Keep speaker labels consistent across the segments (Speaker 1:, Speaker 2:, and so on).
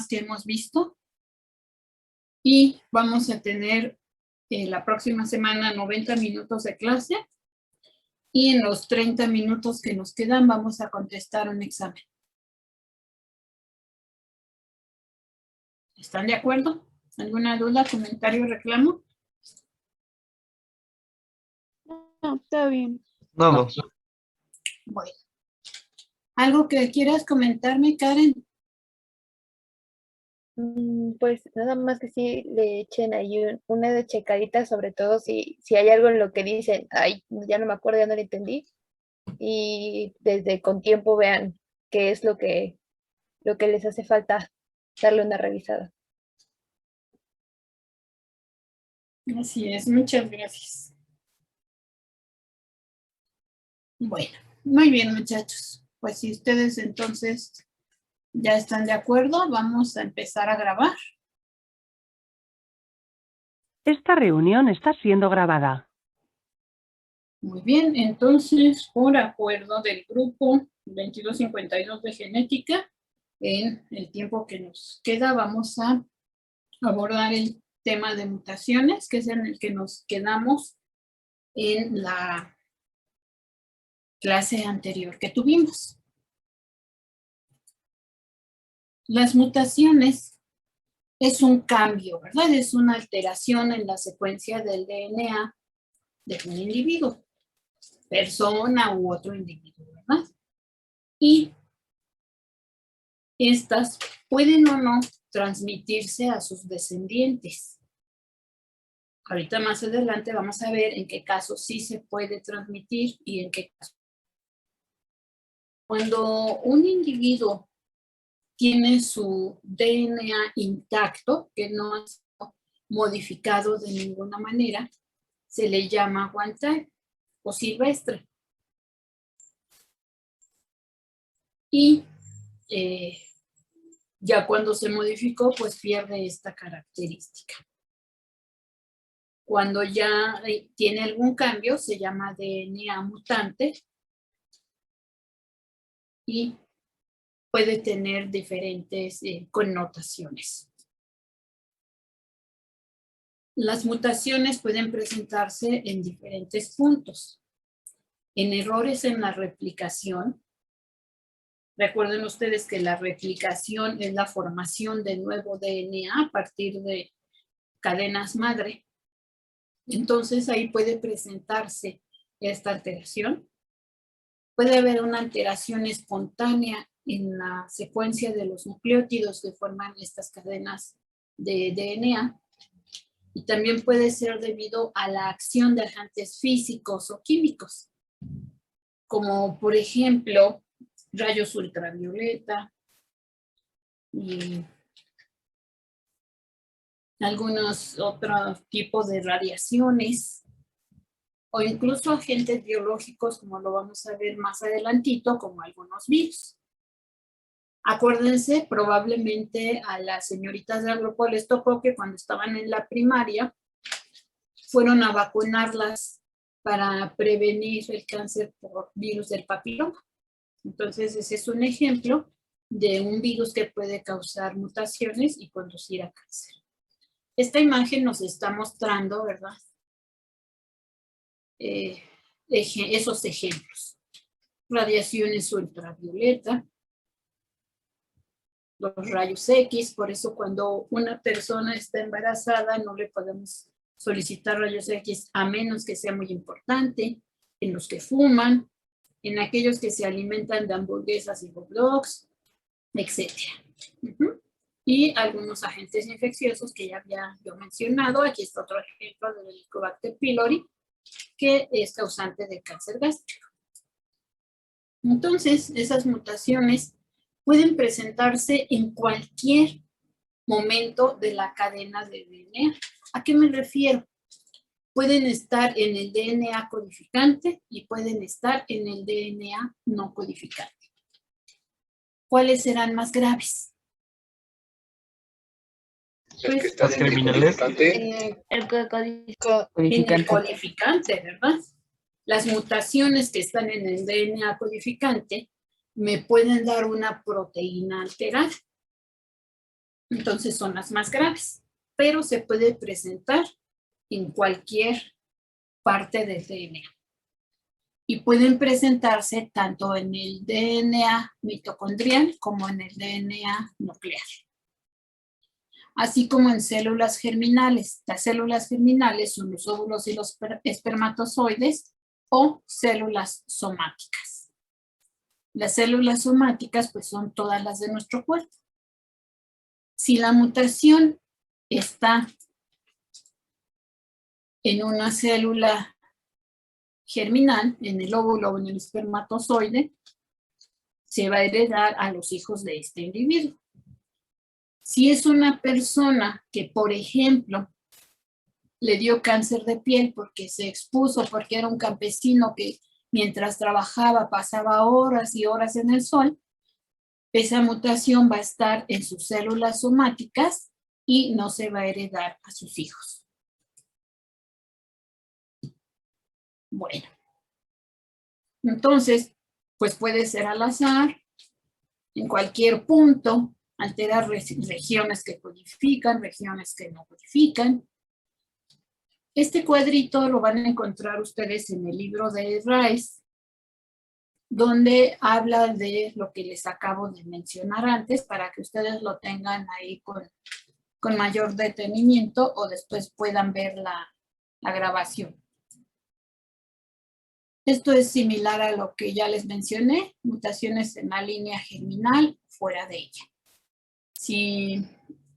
Speaker 1: que hemos visto y vamos a tener la próxima semana 90 minutos de clase y en los 30 minutos que nos quedan vamos a contestar un examen. ¿Están de acuerdo? ¿Alguna duda, comentario, reclamo?
Speaker 2: No, está bien.
Speaker 3: Vamos.
Speaker 1: Bueno. ¿Algo que quieras comentarme, Karen?
Speaker 2: Pues nada más que sí le echen ahí una de checadita, sobre todo si hay algo en lo que dicen, ay, ya no me acuerdo, ya no lo entendí, y desde con tiempo vean qué es lo que les hace falta darle una revisada.
Speaker 1: Así es, muchas gracias. Bueno, muy bien, muchachos. Pues si ustedes entonces ya están de acuerdo, vamos a empezar a grabar.
Speaker 4: Esta reunión está siendo grabada.
Speaker 1: Muy bien, entonces, por acuerdo del grupo 2252 de genética, en el tiempo que nos queda, vamos a abordar el tema de mutaciones, que es en el que nos quedamos en la clase anterior que tuvimos. Las mutaciones es un cambio, ¿verdad? Es una alteración en la secuencia del DNA de un individuo, persona u otro individuo, ¿verdad? Y estas pueden o no transmitirse a sus descendientes. Ahorita más adelante vamos a ver en qué casos sí se puede transmitir y en qué casos. Cuando un individuo tiene su DNA intacto, que no ha sido modificado de ninguna manera, se le llama wild type o silvestre. Y ya cuando se modificó, pues pierde esta característica. Cuando ya tiene algún cambio, se llama DNA mutante y puede tener diferentes connotaciones. Las mutaciones pueden presentarse en diferentes puntos. En errores en la replicación. Recuerden ustedes que la replicación es la formación de nuevo DNA a partir de cadenas madre. Entonces ahí puede presentarse esta alteración. Puede haber una alteración espontánea en la secuencia de los nucleótidos que forman estas cadenas de DNA. Y también puede ser debido a la acción de agentes físicos o químicos, como por ejemplo rayos ultravioleta y algunos otros tipos de radiaciones o incluso agentes biológicos, como lo vamos a ver más adelantito, como algunos virus. Acuérdense, probablemente a las señoritas del grupo les tocó que cuando estaban en la primaria fueron a vacunarlas para prevenir el cáncer por virus del papiloma. Entonces, ese es un ejemplo de un virus que puede causar mutaciones y conducir a cáncer. Esta imagen nos está mostrando, ¿verdad? Esos ejemplos. Radiaciones ultravioleta, los rayos X, por eso cuando una persona está embarazada no le podemos solicitar rayos X a menos que sea muy importante, en los que fuman, en aquellos que se alimentan de hamburguesas y hot dogs, etc. Y algunos agentes infecciosos que ya había yo mencionado. Aquí está otro ejemplo del Helicobacter pylori, que es causante de cáncer gástrico. Entonces, esas mutaciones pueden presentarse en cualquier momento de la cadena de DNA. ¿A qué me refiero? Pueden estar en el DNA codificante y pueden estar en el DNA no codificante. ¿Cuáles serán más graves?
Speaker 3: Pues, ¿estas criminales?
Speaker 2: El
Speaker 1: codificante, ¿verdad? Las mutaciones que están en el DNA codificante me pueden dar una proteína alterada. Entonces son las más graves, pero se puede presentar en cualquier parte del DNA. Y pueden presentarse tanto en el DNA mitocondrial como en el DNA nuclear. Así como en células germinales. Las células germinales son los óvulos y los espermatozoides o células somáticas. Las células somáticas pues son todas las de nuestro cuerpo. Si la mutación está en una célula germinal, en el óvulo o en el espermatozoide, se va a heredar a los hijos de este individuo. Si es una persona que, por ejemplo, le dio cáncer de piel porque se expuso, porque era un campesino que mientras trabajaba pasaba horas y horas en el sol, esa mutación va a estar en sus células somáticas y no se va a heredar a sus hijos. Bueno, entonces, pues puede ser al azar, en cualquier punto, alterar regiones que codifican, regiones que no codifican. Este cuadrito lo van a encontrar ustedes en el libro de Rice, donde habla de lo que les acabo de mencionar antes, para que ustedes lo tengan ahí con mayor detenimiento o después puedan ver la grabación. Esto es similar a lo que ya les mencioné, mutaciones en la línea germinal, fuera de ella. Si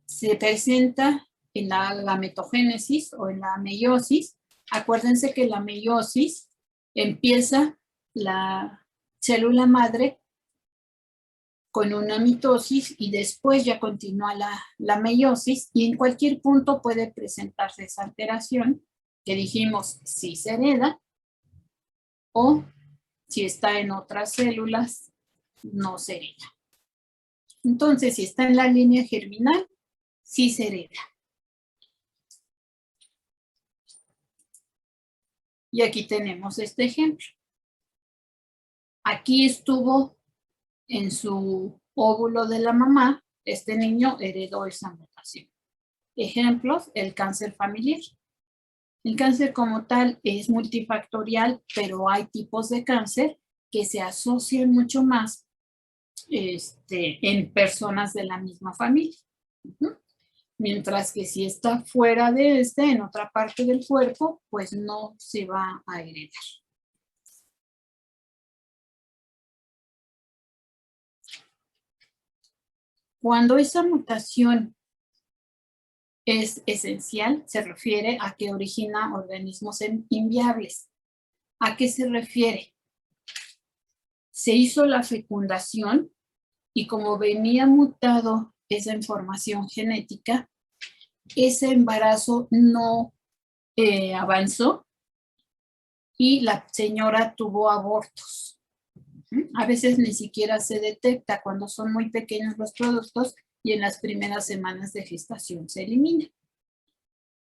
Speaker 1: se presenta en la gametogénesis o en la meiosis, acuérdense que la meiosis empieza la célula madre con una mitosis y después ya continúa la meiosis y en cualquier punto puede presentarse esa alteración que dijimos si se hereda o si está en otras células no se hereda. Entonces, si está en la línea germinal, sí se hereda. Y aquí tenemos este ejemplo. Aquí estuvo en su óvulo de la mamá, este niño heredó esa mutación. Ejemplos, el cáncer familiar. El cáncer como tal es multifactorial, pero hay tipos de cáncer que se asocian mucho más en personas de la misma familia. Mientras que si está fuera de en otra parte del cuerpo, pues no se va a heredar. Cuando esa mutación es esencial, se refiere a que origina organismos inviables. ¿A qué se refiere? Se hizo la fecundación y como venía mutado esa información genética, ese embarazo no avanzó y la señora tuvo abortos. A veces ni siquiera se detecta cuando son muy pequeños los productos y en las primeras semanas de gestación se elimina.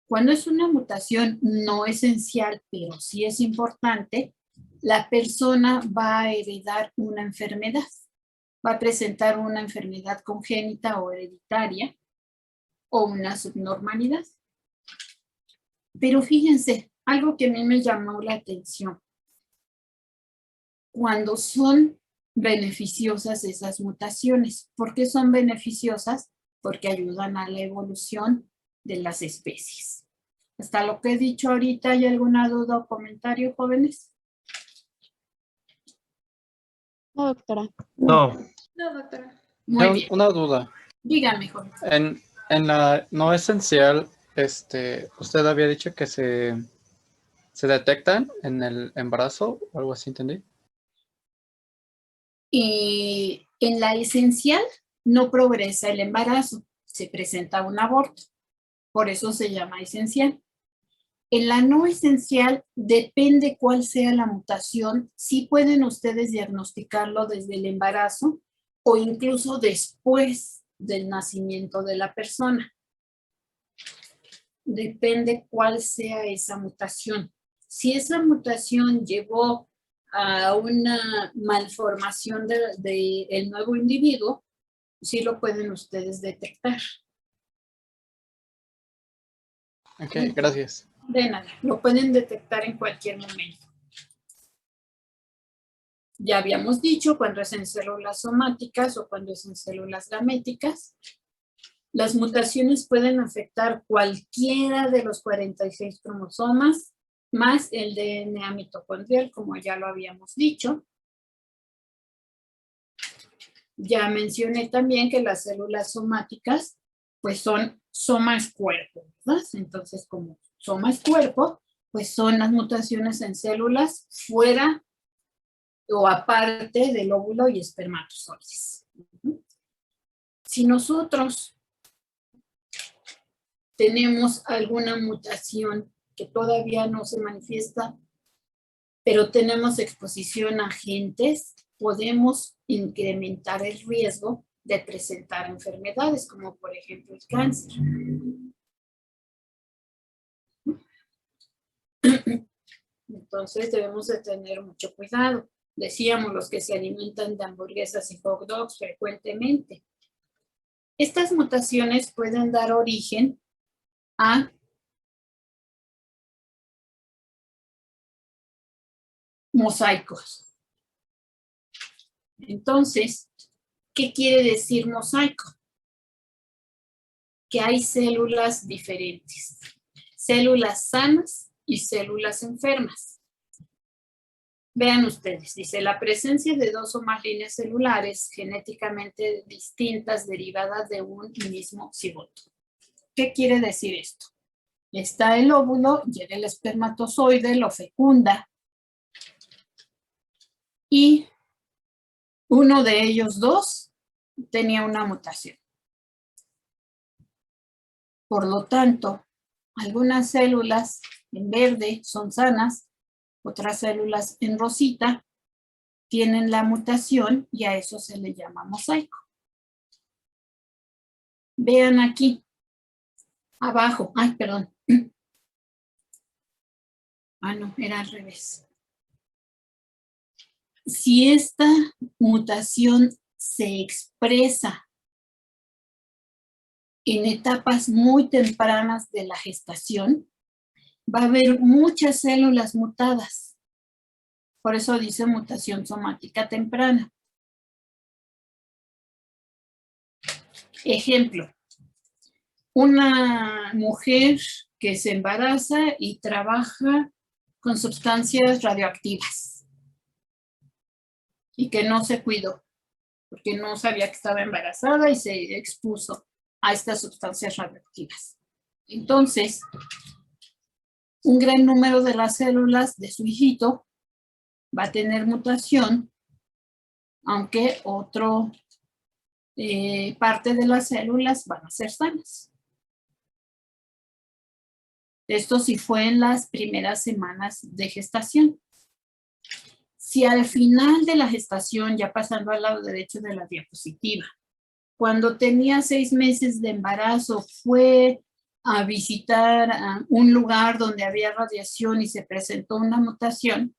Speaker 1: Cuando es una mutación no esencial, pero sí es importante, la persona va a heredar una enfermedad. Va a presentar una enfermedad congénita o hereditaria o una subnormalidad. Pero fíjense, algo que a mí me llamó la atención. Cuando son beneficiosas esas mutaciones. ¿Por qué son beneficiosas? Porque ayudan a la evolución de las especies. Hasta lo que he dicho ahorita, ¿hay alguna duda o comentario, jóvenes?
Speaker 2: No, doctora.
Speaker 3: No,
Speaker 5: No, doctora.
Speaker 1: Muy
Speaker 6: Tengo
Speaker 1: bien.
Speaker 6: una duda.
Speaker 1: Dígame, joven.
Speaker 6: En la no esencial, usted había dicho que se detectan en el embarazo o algo así, ¿entendí?
Speaker 1: Y en la esencial no progresa el embarazo, se presenta un aborto. Por eso se llama esencial. En la no esencial, depende cuál sea la mutación, sí pueden ustedes diagnosticarlo desde el embarazo o incluso después del nacimiento de la persona. Depende cuál sea esa mutación. Si esa mutación llevó a una malformación del nuevo individuo, sí lo pueden ustedes detectar.
Speaker 6: Ok, gracias.
Speaker 1: De nada, lo pueden detectar en cualquier momento. Ya habíamos dicho cuando es en células somáticas o cuando es en células gaméticas. Las mutaciones pueden afectar cualquiera de los 46 cromosomas, más el DNA mitocondrial, como ya lo habíamos dicho. Ya mencioné también que las células somáticas, pues son somas cuerpo, ¿verdad? Entonces, como somas cuerpo, pues son las mutaciones en células fuera o aparte del óvulo y espermatozoides. Si nosotros tenemos alguna mutación que todavía no se manifiesta, pero tenemos exposición a agentes, podemos incrementar el riesgo de presentar enfermedades, como por ejemplo el cáncer. Entonces debemos de tener mucho cuidado. Decíamos los que se alimentan de hamburguesas y hot dogs frecuentemente. Estas mutaciones pueden dar origen a mosaicos. Entonces, ¿qué quiere decir mosaico? Que hay células diferentes, células sanas y células enfermas. Vean ustedes, dice la presencia de dos o más líneas celulares genéticamente distintas derivadas de un mismo cigoto. ¿Qué quiere decir esto? Está el óvulo, llega el espermatozoide, lo fecunda y uno de ellos dos tenía una mutación. Por lo tanto, algunas células en verde son sanas, otras células en rosita tienen la mutación y a eso se le llama mosaico. Vean aquí, abajo, ay, perdón. Ah, no, era al revés. Si esta mutación se expresa en etapas muy tempranas de la gestación, va a haber muchas células mutadas. Por eso dice mutación somática temprana. Ejemplo, una mujer que se embaraza y trabaja con sustancias radioactivas y que no se cuidó porque no sabía que estaba embarazada y se expuso a estas sustancias radioactivas. Entonces, un gran número de las células de su hijito va a tener mutación, aunque otra parte de las células van a ser sanas. Esto sí fue en las primeras semanas de gestación. Si al final de la gestación, ya pasando al lado derecho de la diapositiva, cuando tenía 6 meses de embarazo, fue a visitar un lugar donde había radiación y se presentó una mutación,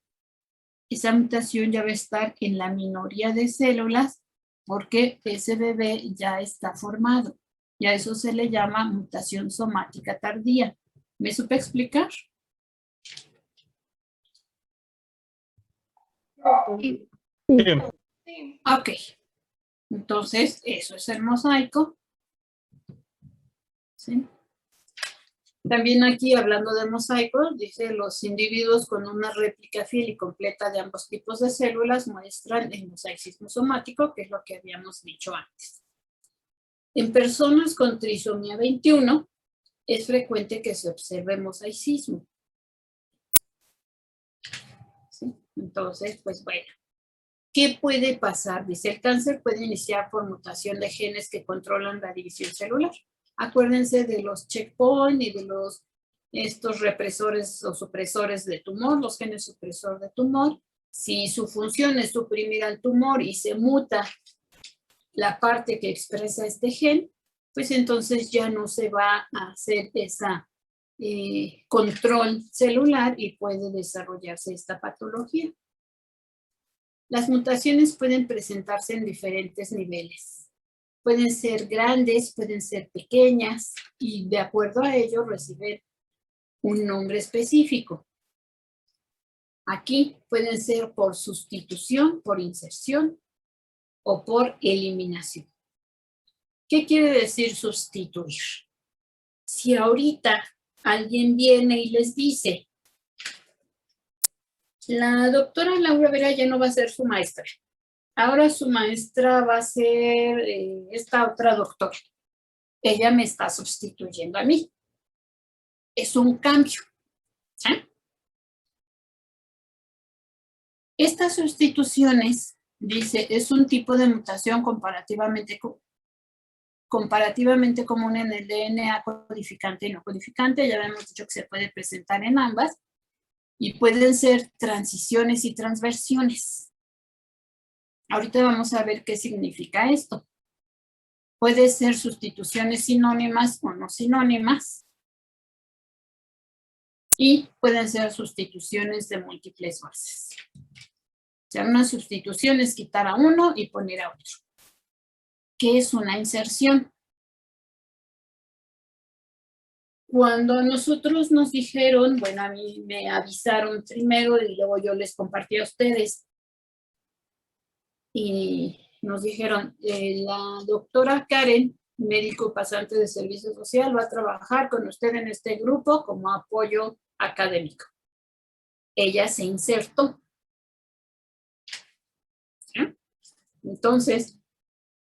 Speaker 1: esa mutación ya va a estar en la minoría de células porque ese bebé ya está formado. Y a eso se le llama mutación somática tardía. ¿Me supe explicar?
Speaker 2: Sí.
Speaker 1: Ok. Entonces, eso es el mosaico. ¿Sí? También aquí, hablando de mosaico, dice los individuos con una réplica fiel y completa de ambos tipos de células muestran el mosaicismo somático, que es lo que habíamos dicho antes. En personas con trisomía 21, es frecuente que se observe mosaicismo. ¿Sí? Entonces, pues bueno. ¿Qué puede pasar? Dice, el cáncer puede iniciar por mutación de genes que controlan la división celular. Acuérdense de los checkpoint y de estos represores o supresores de tumor, los genes supresor de tumor. Si su función es suprimir al tumor y se muta la parte que expresa este gen, pues entonces ya no se va a hacer esa control celular y puede desarrollarse esta patología. Las mutaciones pueden presentarse en diferentes niveles. Pueden ser grandes, pueden ser pequeñas y de acuerdo a ello reciben un nombre específico. Aquí pueden ser por sustitución, por inserción o por eliminación. ¿Qué quiere decir sustituir? Si ahorita alguien viene y les dice, la doctora Laura Vera ya no va a ser su maestra. Ahora su maestra va a ser esta otra doctora. Ella me está sustituyendo a mí. Es un cambio. ¿Sí? Estas sustituciones, dice, es un tipo de mutación comparativamente común en el DNA codificante y no codificante. Ya habíamos dicho que se puede presentar en ambas. Y pueden ser transiciones y transversiones. Ahorita vamos a ver qué significa esto. Puede ser sustituciones sinónimas o no sinónimas. Y pueden ser sustituciones de múltiples bases. O sea, una sustitución es quitar a uno y poner a otro. ¿Qué es una inserción? Cuando nosotros nos dijeron, bueno, a mí me avisaron primero y luego yo les compartí a ustedes. Y nos dijeron, la doctora Karen, médico pasante de servicio social, va a trabajar con usted en este grupo como apoyo académico. Ella se insertó. ¿Sí? Entonces,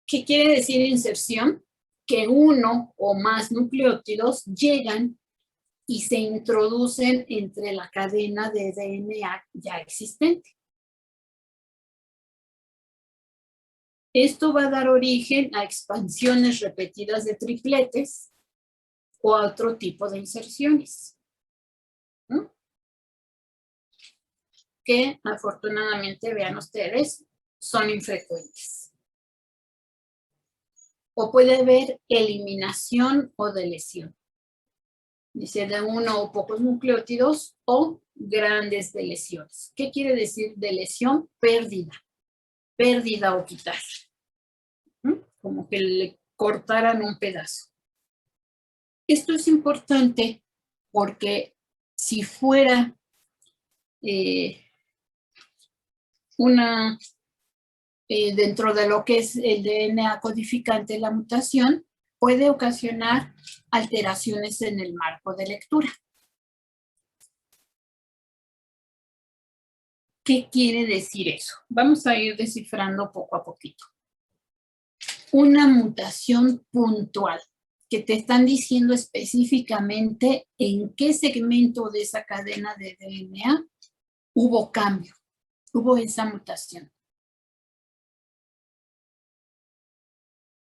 Speaker 1: ¿qué quiere decir inserción? Que uno o más nucleótidos llegan y se introducen entre la cadena de DNA ya existente. Esto va a dar origen a expansiones repetidas de tripletes o a otro tipo de inserciones, ¿no? Que afortunadamente, vean ustedes, son infrecuentes. O puede haber eliminación o deleción. Dice de uno o pocos nucleótidos o grandes deleciones. ¿Qué quiere decir deleción? Pérdida. Pérdida o quitar. ¿Mm? Como que le cortaran un pedazo. Esto es importante porque si fuera dentro de lo que es el DNA codificante, la mutación puede ocasionar alteraciones en el marco de lectura. ¿Qué quiere decir eso? Vamos a ir descifrando poco a poquito. Una mutación puntual, que te están diciendo específicamente en qué segmento de esa cadena de DNA hubo cambio, hubo esa mutación.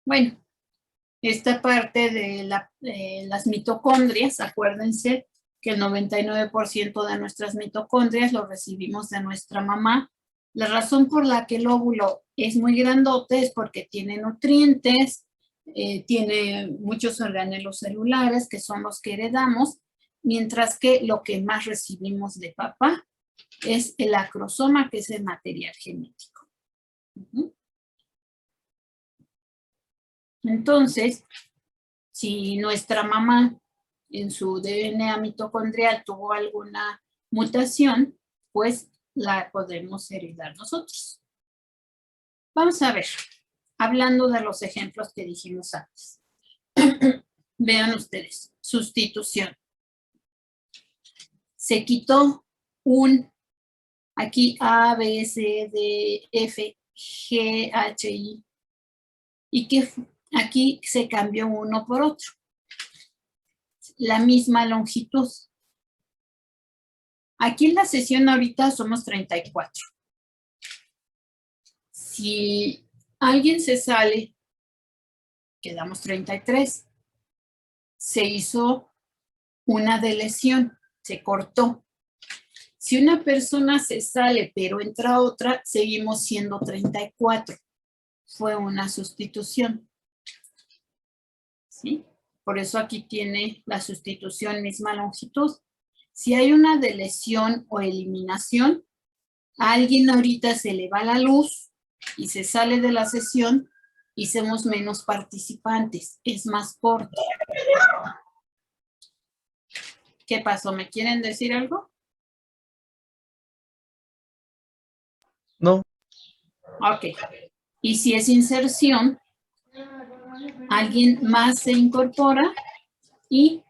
Speaker 1: Bueno, esta parte de las mitocondrias, acuérdense que el 99% de nuestras mitocondrias lo recibimos de nuestra mamá. La razón por la que el óvulo es muy grandote es porque tiene nutrientes, tiene muchos organelos celulares que son los que heredamos, mientras que lo que más recibimos de papá es el acrosoma, que es el material genético. Entonces, si nuestra mamá en su DNA mitocondrial tuvo alguna mutación, pues la podemos heredar nosotros. Vamos a ver, hablando de los ejemplos que dijimos antes. Vean ustedes, sustitución. Se quitó un, aquí A, B, C, D, F, G, H, I. Y que aquí se cambió uno por otro. La misma longitud. Aquí en la sesión ahorita somos 34. Si alguien se sale, quedamos 33. Se hizo una deleción, se cortó. Si una persona se sale pero entra otra, seguimos siendo 34. Fue una sustitución. ¿Sí? Por eso aquí tiene la sustitución misma longitud. Si hay una deleción o eliminación, a alguien ahorita se le va la luz y se sale de la sesión y somos menos participantes. Es más corto. ¿Qué pasó? ¿Me quieren decir algo?
Speaker 3: No.
Speaker 1: Ok. Y si es inserción, alguien más se incorpora y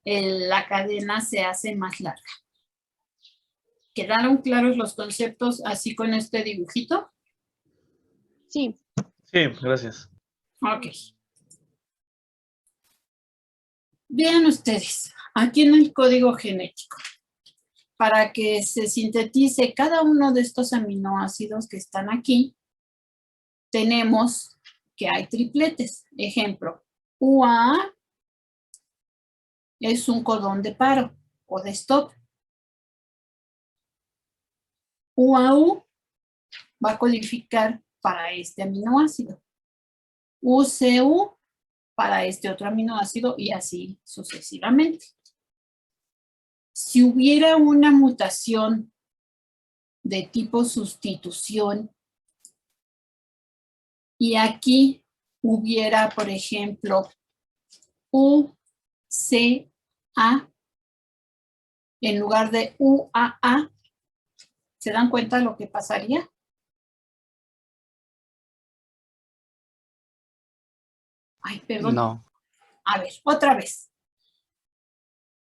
Speaker 1: la cadena se hace más larga. ¿Quedaron claros los conceptos así con este dibujito?
Speaker 2: Sí.
Speaker 3: Sí, gracias.
Speaker 1: Ok. Vean ustedes, aquí en el código genético, para que se sintetice cada uno de estos aminoácidos que están aquí, tenemos que hay tripletes. Ejemplo, UAA es un codón de paro o de stop. UAU va a codificar para este aminoácido. UCU para este otro aminoácido y así sucesivamente. Si hubiera una mutación de tipo sustitución y aquí hubiera, por ejemplo, UCA en lugar de UAA, ¿se dan cuenta de lo que pasaría? Ay, perdón.
Speaker 6: No.
Speaker 1: A ver, otra vez.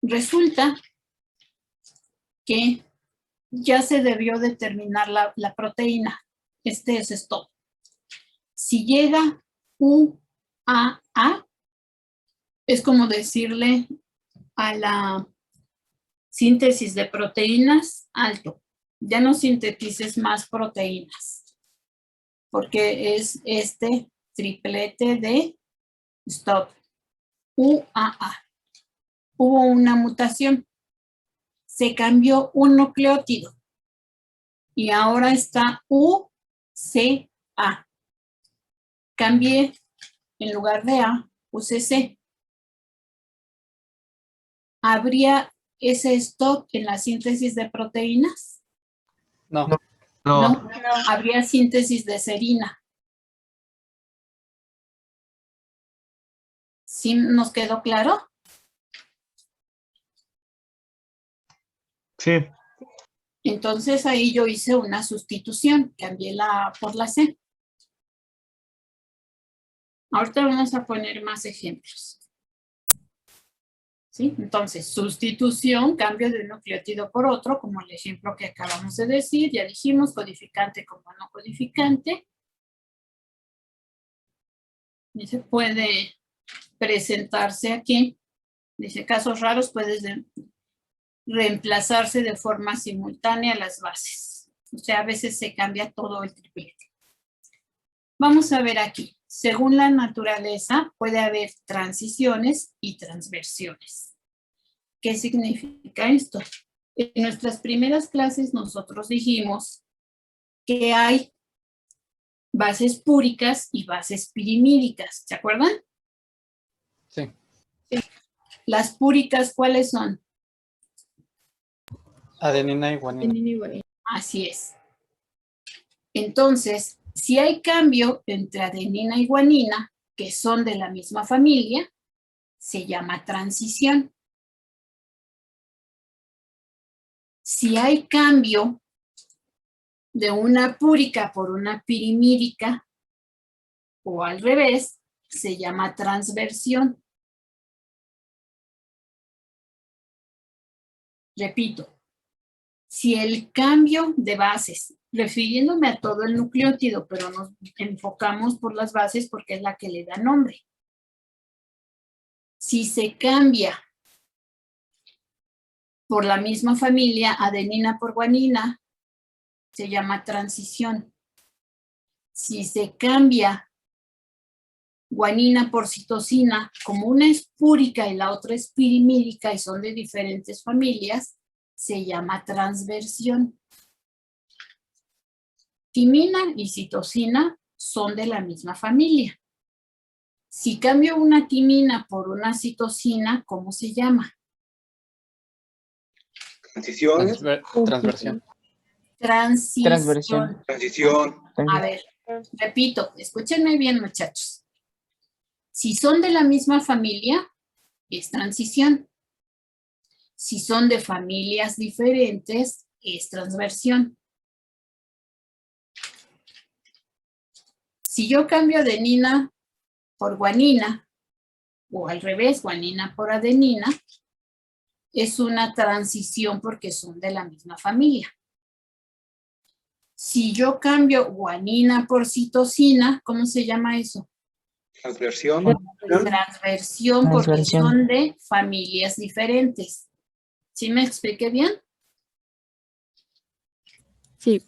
Speaker 1: Resulta que ya se debió determinar la proteína. Este es stop. Si llega UAA, es como decirle a la síntesis de proteínas, alto. Ya no sintetices más proteínas, porque es este triplete de stop. UAA. Hubo una mutación. Se cambió un nucleótido. Y ahora está UCA. Cambié en lugar de A, puse C. ¿Habría ese stop en la síntesis de proteínas?
Speaker 6: No.
Speaker 1: No. Habría síntesis de serina. ¿Sí nos quedó claro?
Speaker 3: Sí.
Speaker 1: Entonces ahí yo hice una sustitución, cambié la A por la C. Ahorita vamos a poner más ejemplos. ¿Sí? Entonces, sustitución, cambio de un nucleótido por otro, como el ejemplo que acabamos de decir, ya dijimos, codificante como no codificante. Y se puede presentarse aquí. Dice, casos raros puedes reemplazarse de forma simultánea las bases. O sea, a veces se cambia todo el triplete. Vamos a ver aquí. Según la naturaleza, puede haber transiciones y transversiones. ¿Qué significa esto? En nuestras primeras clases nosotros dijimos que hay bases púricas y bases pirimídicas. ¿Se acuerdan?
Speaker 6: Sí.
Speaker 1: Las púricas, ¿cuáles son?
Speaker 6: Adenina y guanina.
Speaker 1: Así es. Entonces, si hay cambio entre adenina y guanina, que son de la misma familia, se llama transición. Si hay cambio de una púrica por una pirimídica o al revés, se llama transversión. Repito, si el cambio de bases, refiriéndome a todo el nucleótido, pero nos enfocamos por las bases porque es la que le da nombre. Si se cambia por la misma familia, adenina por guanina, se llama transición. Si se cambia guanina por citosina, como una es púrica y la otra es pirimídica y son de diferentes familias, se llama transversión. Timina y citosina son de la misma familia. Si cambio una timina por una citosina, ¿cómo se llama?
Speaker 5: Transiciones.
Speaker 6: Transversión.
Speaker 1: Transición.
Speaker 5: Transición.
Speaker 1: A ver, repito, escúchenme bien, muchachos. Si son de la misma familia, es transición. Si son de familias diferentes, es transversión. Si yo cambio adenina por guanina, o al revés, guanina por adenina, es una transición porque son de la misma familia. Si yo cambio guanina por citosina, ¿cómo se llama eso?
Speaker 5: Transversión.
Speaker 1: Transversión porque
Speaker 7: Transversión.
Speaker 1: son de familias diferentes. ¿Sí me expliqué bien?
Speaker 2: Sí.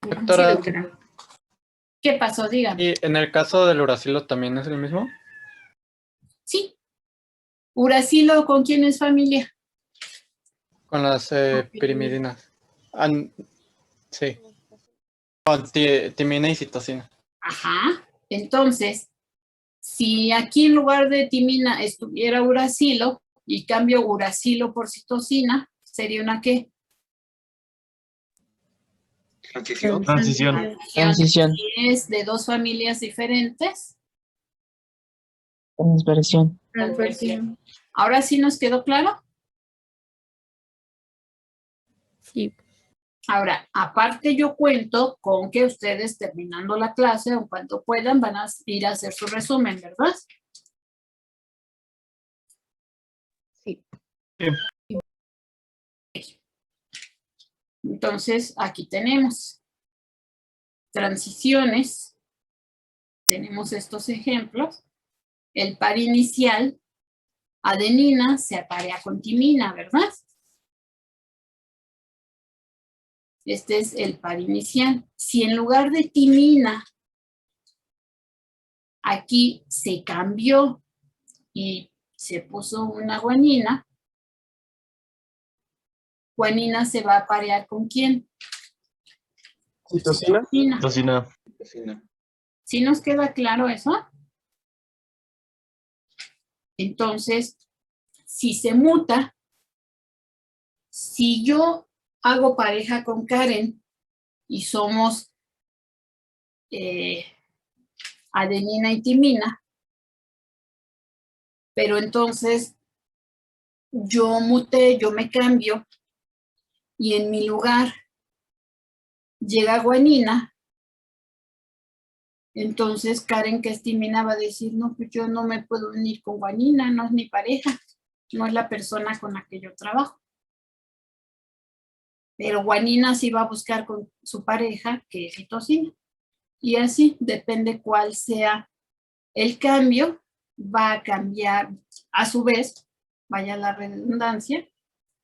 Speaker 6: Doctora,
Speaker 1: doctora. ¿Qué pasó? Dígame.
Speaker 6: ¿y en el caso del uracilo también es el mismo?
Speaker 1: Sí. Uracilo, ¿con quién es familia?
Speaker 6: Con las pirimidinas. Sí. Con timina y citosina.
Speaker 1: Ajá. Entonces, si aquí en lugar de timina estuviera uracilo y cambio uracilo por citosina, ¿sería una qué?
Speaker 5: Transición.
Speaker 3: Transición.
Speaker 7: Transición.
Speaker 1: Si es de dos familias diferentes.
Speaker 7: Transversión.
Speaker 1: Transversión. ¿Ahora sí nos quedó claro?
Speaker 2: Sí.
Speaker 1: Ahora, aparte yo cuento con que ustedes terminando la clase o cuando puedan van a ir a hacer su resumen, ¿verdad?
Speaker 2: Sí.
Speaker 1: Entonces, aquí tenemos transiciones. Tenemos estos ejemplos. El par inicial, adenina, se aparea con timina, ¿verdad? Este es el par inicial. Si en lugar de timina, aquí se cambió y se puso una guanina, guanina se va a aparear ¿con quién?
Speaker 5: Citosina.
Speaker 1: Citosina.
Speaker 3: Cocina.
Speaker 1: ¿Sí nos queda claro eso? Entonces, si se muta, si yo hago pareja con Karen y somos adenina y timina, pero entonces yo muté, yo me cambio y en mi lugar llega guanina, entonces Karen, que es timina, va a decir, no, pues yo no me puedo unir con guanina, no es mi pareja, no es la persona con la que yo trabajo. Pero guanina sí va a buscar con su pareja, que es citosina. Y así, depende cuál sea el cambio, va a cambiar a su vez, vaya la redundancia,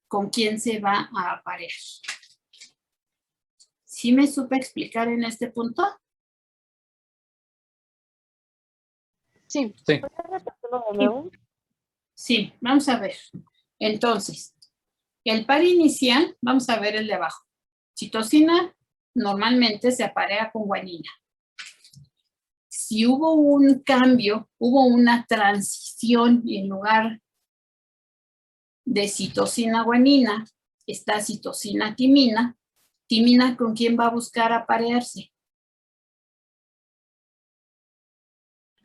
Speaker 1: con quién se va a aparear. ¿Sí me supe explicar en este punto?
Speaker 2: Sí.
Speaker 6: Sí.
Speaker 1: Sí, vamos a ver. Entonces, el par inicial, vamos a ver el de abajo. Citosina normalmente se aparea con guanina. Si hubo un cambio, hubo una transición y en lugar de citosina guanina, está citosina timina. Timina, ¿con quién va a buscar aparearse?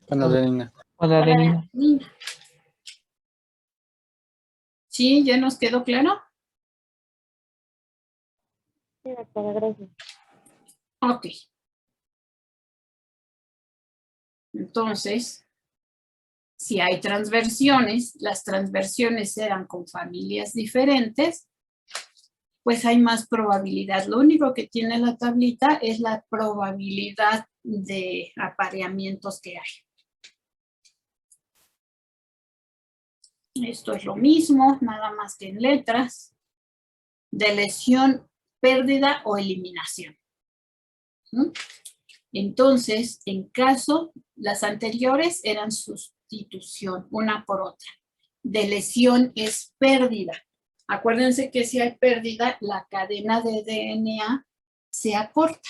Speaker 6: Con la adenina.
Speaker 7: Con la adenina.
Speaker 1: Adenina. ¿Sí? ¿Ya nos quedó claro?
Speaker 2: Sí, doctora, gracias.
Speaker 1: Ok. Entonces, si hay transversiones, las transversiones eran con familias diferentes, pues hay más probabilidad. Lo único que tiene la tablita es la probabilidad de apareamientos que hay. Esto es lo mismo, nada más que en letras, de lesión, pérdida o eliminación. ¿Mm? Entonces, en caso, las anteriores eran sustitución, una por otra. De lesión es pérdida. Acuérdense que si hay pérdida, la cadena de DNA se acorta.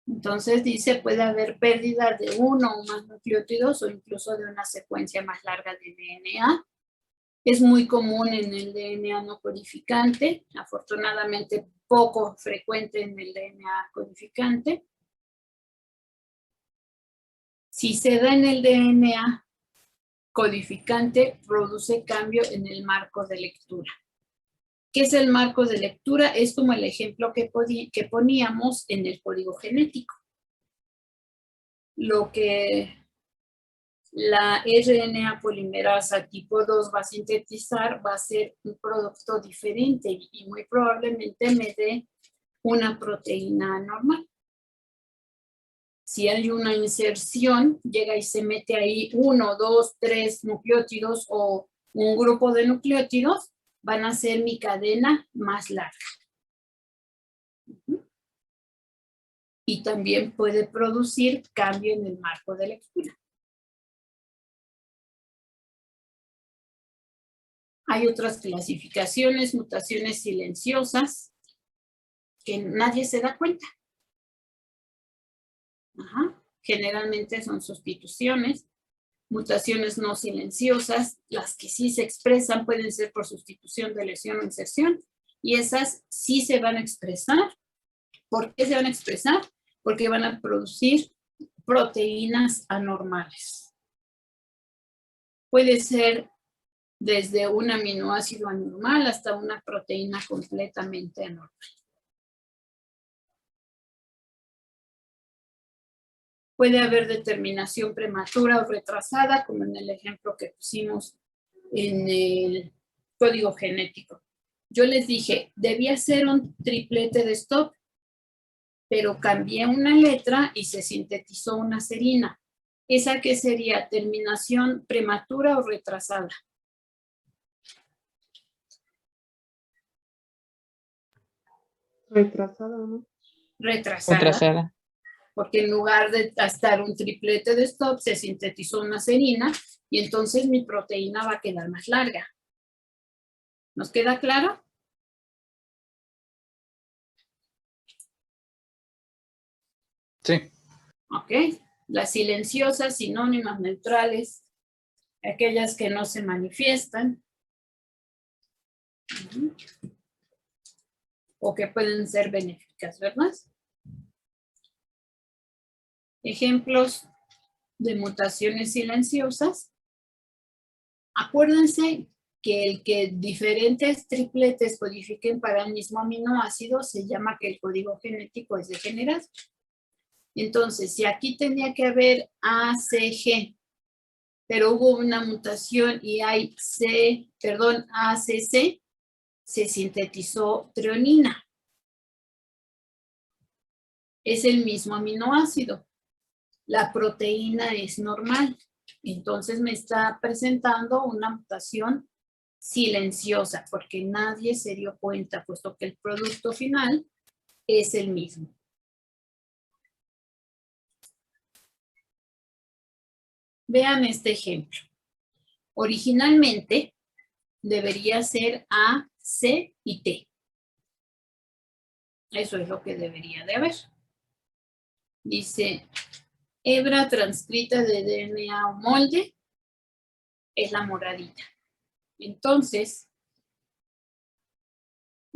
Speaker 1: Entonces dice, puede haber pérdida de uno o más nucleótidos o incluso de una secuencia más larga de DNA. Es muy común en el DNA no codificante, afortunadamente poco frecuente en el DNA codificante. Si se da en el DNA codificante produce cambio en el marco de lectura. ¿Qué es el marco de lectura? Es como el ejemplo que poníamos en el código genético. Lo que la RNA polimerasa tipo 2 va a sintetizar va a ser un producto diferente y muy probablemente me dé una proteína normal. Si hay una inserción, llega y se mete ahí 1, 2, 3 nucleótidos o un grupo de nucleótidos, van a ser mi cadena más larga. Y también puede producir cambio en el marco de lectura. Hay otras clasificaciones, mutaciones silenciosas, que nadie se da cuenta. Generalmente son sustituciones. Mutaciones no silenciosas, las que sí se expresan pueden ser por sustitución de lesión o inserción, y esas sí se van a expresar. ¿Por qué se van a expresar? Porque van a producir proteínas anormales. Puede ser desde un aminoácido anormal hasta una proteína completamente anormal. Puede haber determinación prematura o retrasada, como en el ejemplo que pusimos en el código genético. Yo les dije, debía ser un triplete de stop, pero cambié una letra y se sintetizó una serina. ¿Esa qué sería? ¿Terminación prematura o retrasada?
Speaker 7: Retrasada, ¿no?
Speaker 1: Retrasada. Porque en lugar de estar un triplete de stop, se sintetizó una serina y entonces mi proteína va a quedar más larga. ¿Nos queda claro?
Speaker 6: Sí.
Speaker 1: Ok. Las silenciosas, sinónimas, neutrales, aquellas que no se manifiestan. O que pueden ser benéficas, ¿verdad? Ejemplos de mutaciones silenciosas. Acuérdense que el que diferentes tripletes codifiquen para el mismo aminoácido se llama que el código genético es degenerado. Entonces, si aquí tenía que haber ACG, pero hubo una mutación y hay ACC, se sintetizó treonina. Es el mismo aminoácido. La proteína es normal. Entonces me está presentando una mutación silenciosa porque nadie se dio cuenta, puesto que el producto final es el mismo. Vean este ejemplo. Originalmente debería ser A, C y T. Eso es lo que debería de haber. Dice, hebra transcrita de DNA o molde es la moradita. Entonces,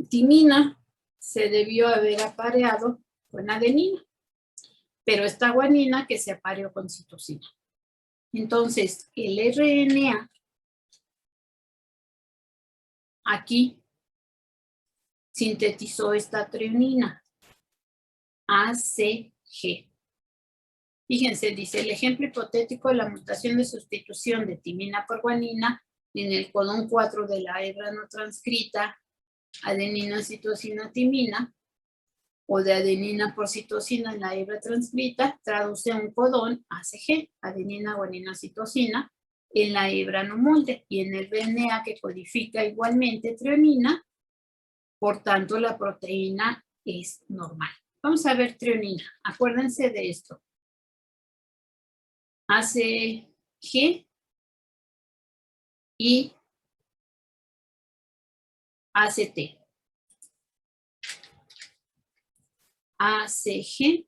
Speaker 1: timina se debió haber apareado con adenina, pero esta guanina que se apareó con citosina. Entonces, el RNA aquí sintetizó esta treonina, ACG. Fíjense, dice, el ejemplo hipotético de la mutación de sustitución de timina por guanina en el codón 4 de la hebra no transcrita, adenina, citosina, timina, o de adenina por citosina en la hebra transcrita, traduce un codón ACG, adenina, guanina, citosina, en la hebra no molde, y en el RNA que codifica igualmente treonina, por tanto la proteína es normal. Vamos a ver treonina, acuérdense de esto. ACG y ACT. ACG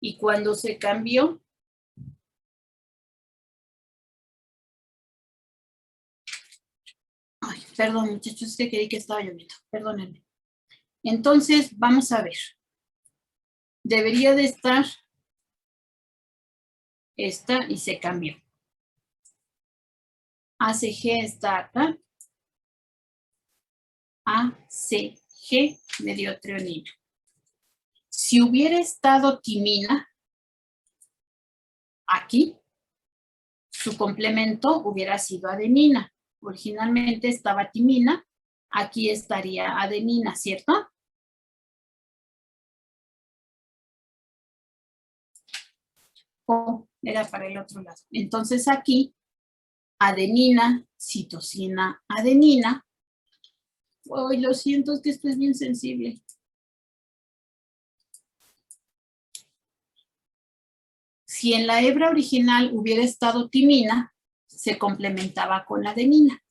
Speaker 1: y cuando se cambió, ay, perdón muchachos, es que creí que estaba lloviendo, perdónenme. Entonces, vamos a ver. Debería de estar esta y se cambió. ACG está acá. ACG me dio treonina. Si hubiera estado timina aquí, su complemento hubiera sido adenina. Originalmente estaba timina, aquí estaría adenina, ¿cierto? O era para el otro lado. Entonces aquí, adenina, citosina, adenina. Ay, lo siento, es que esto es bien sensible. Si en la hebra original hubiera estado timina, se complementaba con adenina.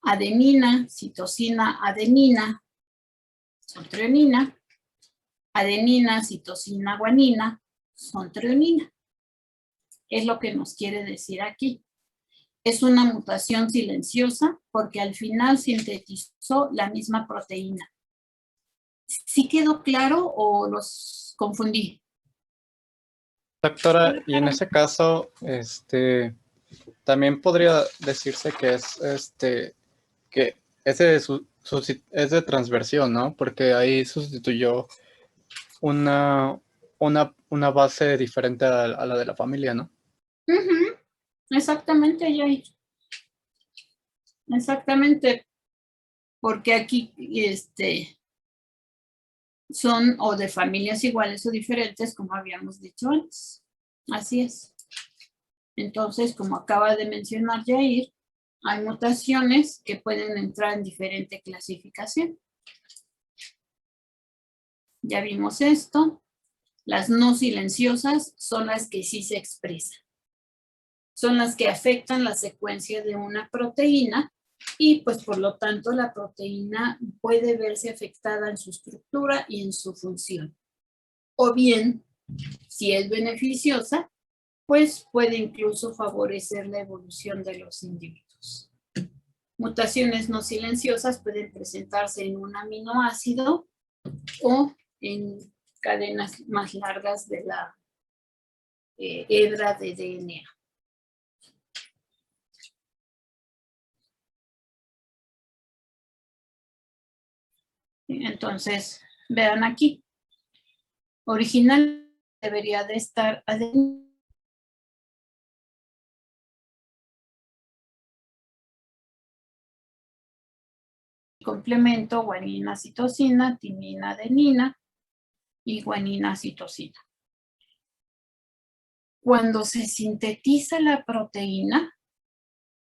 Speaker 1: Adenina, citosina, adenina, son treonina. Adenina, citosina, guanina, son treonina. Es lo que nos quiere decir aquí. Es una mutación silenciosa porque al final sintetizó la misma proteína. ¿Sí quedó claro o los confundí?
Speaker 6: Doctora, y en ese caso, también podría decirse que es de transversión, ¿no? Porque ahí sustituyó una base diferente a la de la familia, ¿no?
Speaker 1: Uh-huh. Exactamente, Jair. Exactamente. Porque aquí son o de familias iguales o diferentes, como habíamos dicho antes. Así es. Entonces, como acaba de mencionar Jair, hay mutaciones que pueden entrar en diferente clasificación. Ya vimos esto. Las no silenciosas son las que sí se expresan. Son las que afectan la secuencia de una proteína y pues por lo tanto la proteína puede verse afectada en su estructura y en su función. O bien, si es beneficiosa, pues puede incluso favorecer la evolución de los individuos. Mutaciones no silenciosas pueden presentarse en un aminoácido o en cadenas más largas de la hebra de DNA. Entonces, vean aquí. Original debería de estar adenina. Complemento guanina, citosina, timina, adenina y guanina, citosina. Cuando se sintetiza la proteína,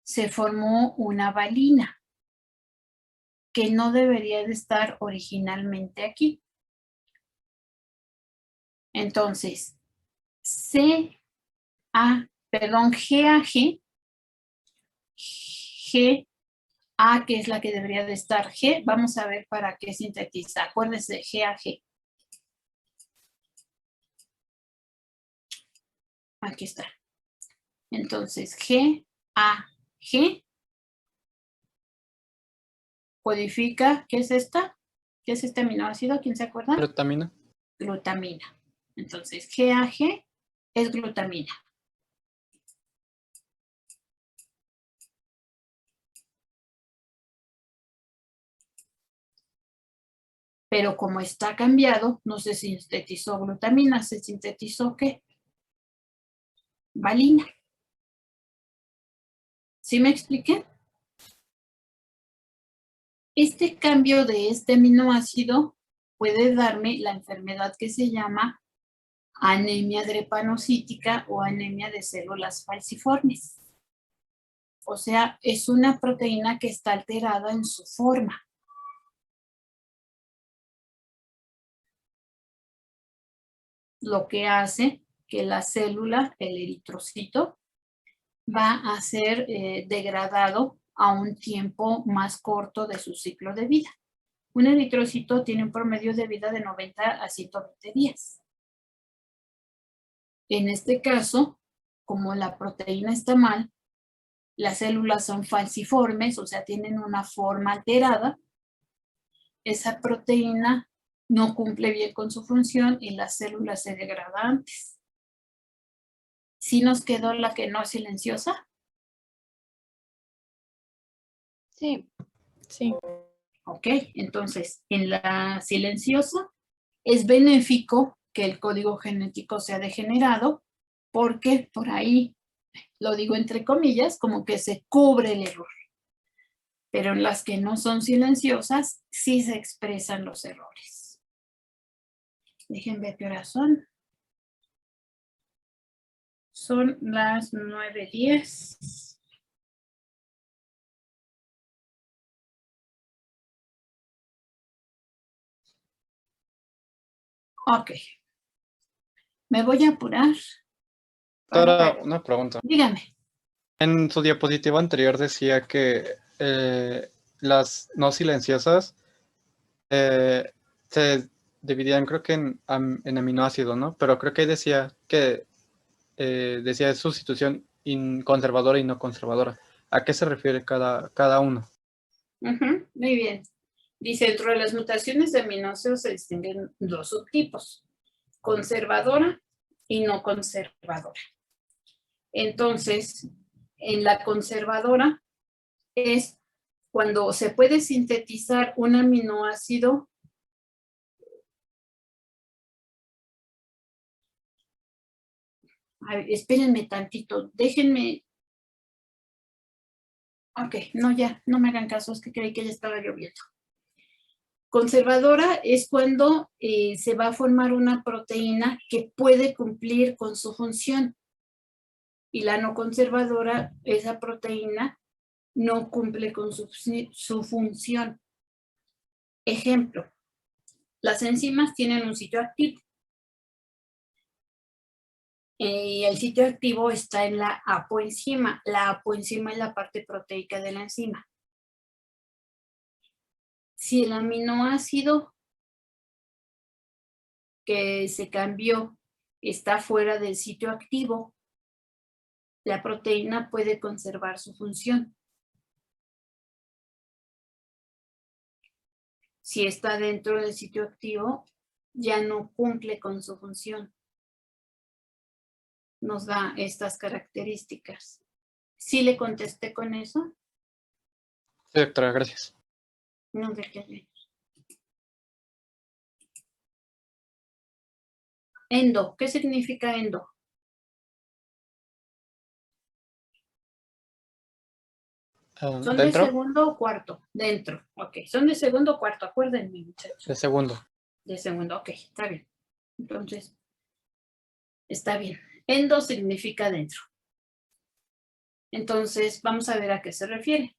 Speaker 1: se formó una valina que no debería de estar originalmente aquí. Entonces, GAG, GA, que es la que debería de estar G, vamos a ver para qué sintetiza. Acuérdense, GAG. Aquí está. Entonces, GAG codifica, ¿qué es esta? ¿Qué es este aminoácido? ¿Quién se acuerda?
Speaker 6: Glutamina.
Speaker 1: Glutamina. Entonces, GAG es glutamina. Pero como está cambiado, no se sintetizó glutamina, se sintetizó ¿qué? Valina. ¿Sí me expliqué? Este cambio de este aminoácido puede darme la enfermedad que se llama anemia drepanocítica o anemia de células falciformes. O sea, es una proteína que está alterada en su forma. Lo que hace que la célula, el eritrocito, va a ser degradado a un tiempo más corto de su ciclo de vida. Un eritrocito tiene un promedio de vida de 90 a 120 días. En este caso, como la proteína está mal, las células son falciformes, o sea, tienen una forma alterada, esa proteína no cumple bien con su función y la célula se degrada antes. ¿Sí nos quedó la que no es silenciosa?
Speaker 2: Sí, sí.
Speaker 1: Ok, entonces en la silenciosa es benéfico que el código genético sea degenerado porque por ahí, lo digo entre comillas, como que se cubre el error. Pero en las que no son silenciosas, sí se expresan los errores. Déjenme ver qué horas son. Son las 9:10. Ok. Me voy a apurar.
Speaker 6: Ahora, una pregunta.
Speaker 1: Dígame.
Speaker 6: En su diapositiva anterior decía que las no silenciosas se dividían, creo que en aminoácidos, ¿no? Pero creo que ahí decía que decía sustitución conservadora y no conservadora. ¿A qué se refiere cada uno?
Speaker 1: Muy bien. Dice, dentro de las mutaciones de aminoácidos se distinguen dos subtipos, conservadora y no conservadora. Entonces, en la conservadora es cuando se puede sintetizar un aminoácido a ver, espérenme tantito, déjenme. Ok, no, ya, no me hagan caso, es que creí que ya estaba lloviendo. Conservadora es cuando se va a formar una proteína que puede cumplir con su función. Y la no conservadora, esa proteína no cumple con su función. Ejemplo, las enzimas tienen un sitio activo. Y el sitio activo está en la apoenzima. La apoenzima es la parte proteica de la enzima. Si el aminoácido que se cambió está fuera del sitio activo, la proteína puede conservar su función. Si está dentro del sitio activo, ya no cumple con su función. Nos da estas características. ¿Sí le contesté con eso?
Speaker 6: Sí, doctora, gracias.
Speaker 1: No, de qué. Endo, ¿qué significa endo? ¿Son de
Speaker 6: ¿Dentro?
Speaker 1: segundo o cuarto? Dentro, ok. Son de segundo o cuarto, acuérdenme, muchachos.
Speaker 6: De segundo.
Speaker 1: De segundo, ok, está bien. Entonces, está bien. Endo significa dentro. Entonces, vamos a ver a qué se refiere.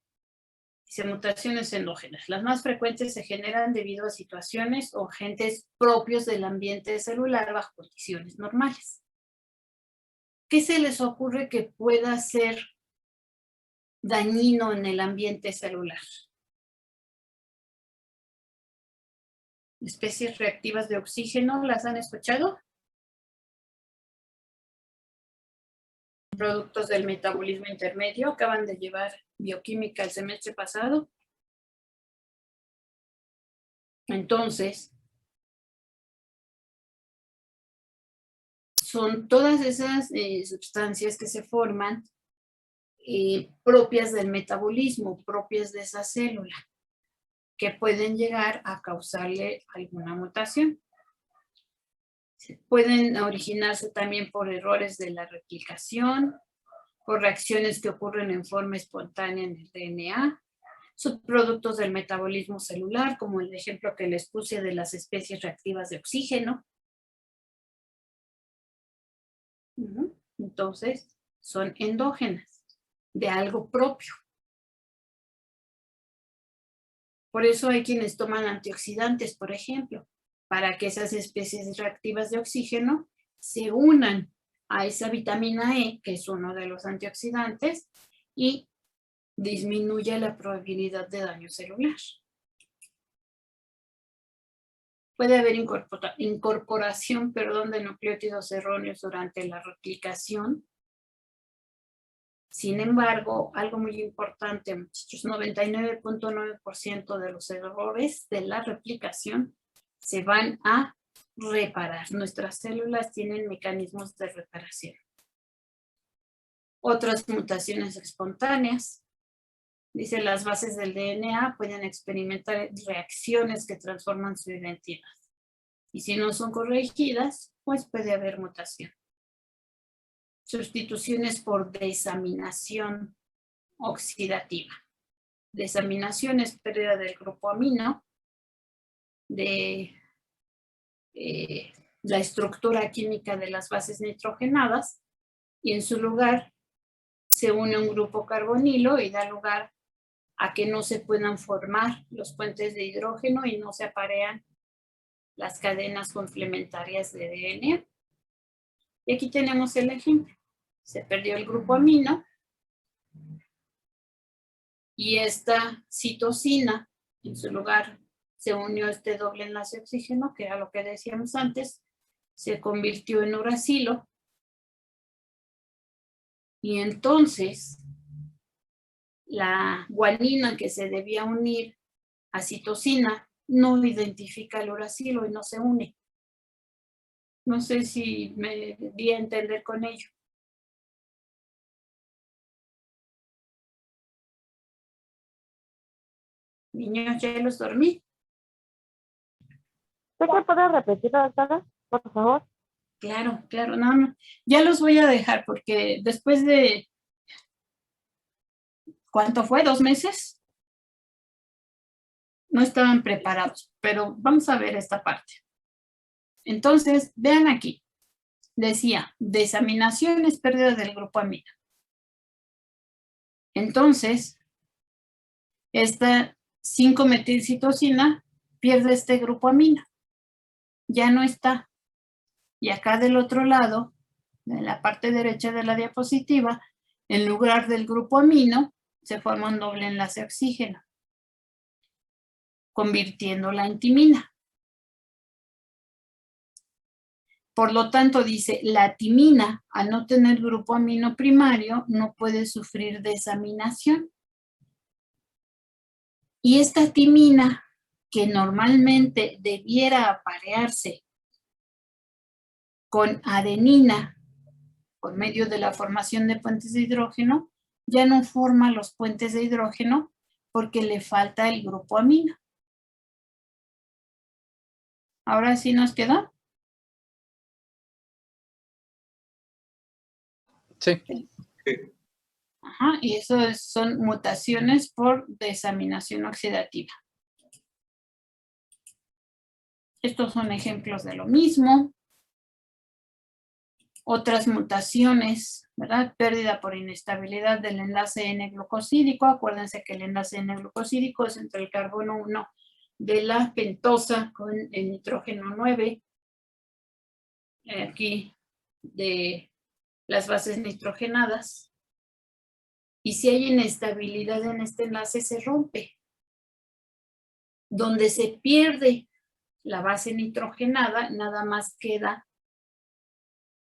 Speaker 1: Dice mutaciones endógenas. Las más frecuentes se generan debido a situaciones o agentes propios del ambiente celular bajo condiciones normales. ¿Qué se les ocurre que pueda ser dañino en el ambiente celular? Especies reactivas de oxígeno, ¿las han escuchado? Productos del metabolismo intermedio, acaban de llevar bioquímica el semestre pasado. Entonces, son todas esas sustancias que se forman propias del metabolismo, propias de esa célula, que pueden llegar a causarle alguna mutación. Pueden originarse también por errores de la replicación, por reacciones que ocurren en forma espontánea en el DNA, subproductos del metabolismo celular, como el ejemplo que les puse de las especies reactivas de oxígeno. Entonces, son endógenas, de algo propio. Por eso hay quienes toman antioxidantes, por ejemplo, para que esas especies reactivas de oxígeno se unan a esa vitamina E, que es uno de los antioxidantes, y disminuya la probabilidad de daño celular. Puede haber incorporación, de nucleótidos erróneos durante la replicación. Sin embargo, algo muy importante, muchachos, 99.9% de los errores de la replicación se van a reparar. Nuestras células tienen mecanismos de reparación. Otras mutaciones espontáneas. Dice, las bases del DNA pueden experimentar reacciones que transforman su identidad. Y si no son corregidas, pues puede haber mutación. Sustituciones por desaminación oxidativa. Desaminación es pérdida del grupo amino, de la estructura química de las bases nitrogenadas, y en su lugar se une un grupo carbonilo y da lugar a que no se puedan formar los puentes de hidrógeno y no se aparean las cadenas complementarias de DNA. Y aquí tenemos el ejemplo. Se perdió el grupo amino y esta citosina, en su lugar se unió este doble enlace oxígeno, que era lo que decíamos antes, se convirtió en uracilo. Y entonces la guanina que se debía unir a citosina no identifica el uracilo y no se une. No sé si me di a entender con ello. Niños, ya los dormí.
Speaker 7: ¿Usted qué puede repetir, doctora, por favor?
Speaker 1: Claro, claro, no. Ya los voy a dejar porque después de, ¿cuánto fue? ¿2 meses? No estaban preparados, pero vamos a ver esta parte. Entonces, vean aquí. Decía, desaminación es pérdida del grupo amino. Entonces, esta 5-metilcitosina pierde este grupo amino. Ya no está. Y acá del otro lado, en la parte derecha de la diapositiva, en lugar del grupo amino, se forma un doble enlace oxígeno, convirtiéndola en timina. Por lo tanto, dice, la timina, al no tener grupo amino primario, no puede sufrir desaminación. Y esta timina, que normalmente debiera aparearse con adenina, por medio de la formación de puentes de hidrógeno, ya no forma los puentes de hidrógeno porque le falta el grupo amino. ¿Ahora sí nos quedó?
Speaker 6: Sí.
Speaker 1: Ajá, y eso son mutaciones por desaminación oxidativa. Estos son ejemplos de lo mismo. Otras mutaciones, ¿verdad? Pérdida por inestabilidad del enlace N-glucosídico. Acuérdense que el enlace N-glucosídico es entre el carbono 1 de la pentosa con el nitrógeno 9. Aquí de las bases nitrogenadas. Y si hay inestabilidad en este enlace, se rompe. Donde se pierde la base nitrogenada, nada más queda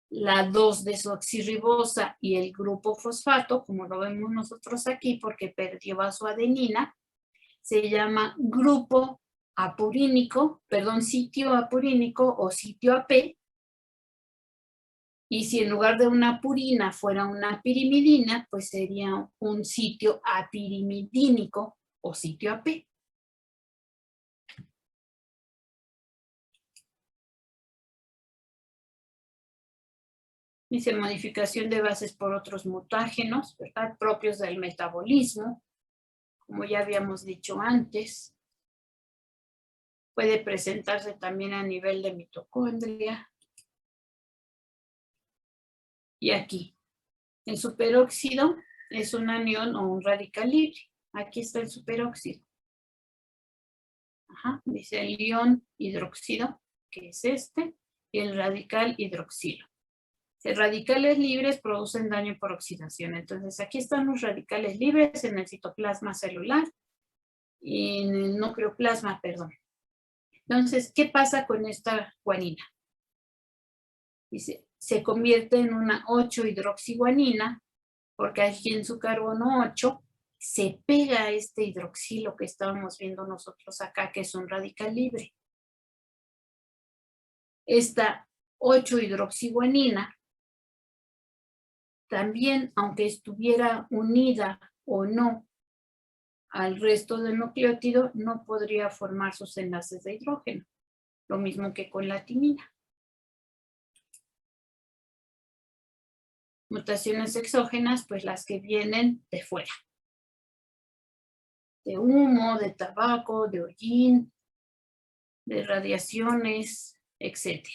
Speaker 1: la 2-desoxirribosa y el grupo fosfato, como lo vemos nosotros aquí, porque perdió a su adenina, se llama grupo apurínico, sitio apurínico o sitio AP. Y si en lugar de una purina fuera una pirimidina, pues sería un sitio apirimidínico o sitio AP. Dice modificación de bases por otros mutágenos, ¿verdad? Propios del metabolismo, como ya habíamos dicho antes. Puede presentarse también a nivel de mitocondria. Y aquí, el superóxido es un anión o un radical libre. Aquí está el superóxido. Ajá, dice el ion hidróxido, que es este, y el radical hidroxilo. Los radicales libres producen daño por oxidación. Entonces, aquí están los radicales libres en el citoplasma celular y en el nucleoplasma, perdón. Entonces, ¿qué pasa con esta guanina? Dice, se convierte en una 8-hidroxiguanina porque aquí en su carbono 8 se pega este hidroxilo que estábamos viendo nosotros acá, que es un radical libre. Esta 8-hidroxiguanina también, aunque estuviera unida o no al resto del nucleótido, no podría formar sus enlaces de hidrógeno. Lo mismo que con la timina. Mutaciones exógenas, pues las que vienen de fuera. De humo, de tabaco, de hollín, de radiaciones, etc.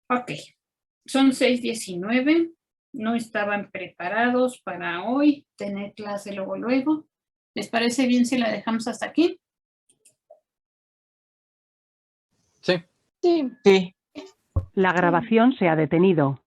Speaker 1: Ok, son 6:19. No estaban preparados para hoy tener clase luego. ¿Les parece bien si la dejamos hasta aquí?
Speaker 6: Sí.
Speaker 2: Sí.
Speaker 8: Sí.
Speaker 4: La grabación se ha detenido.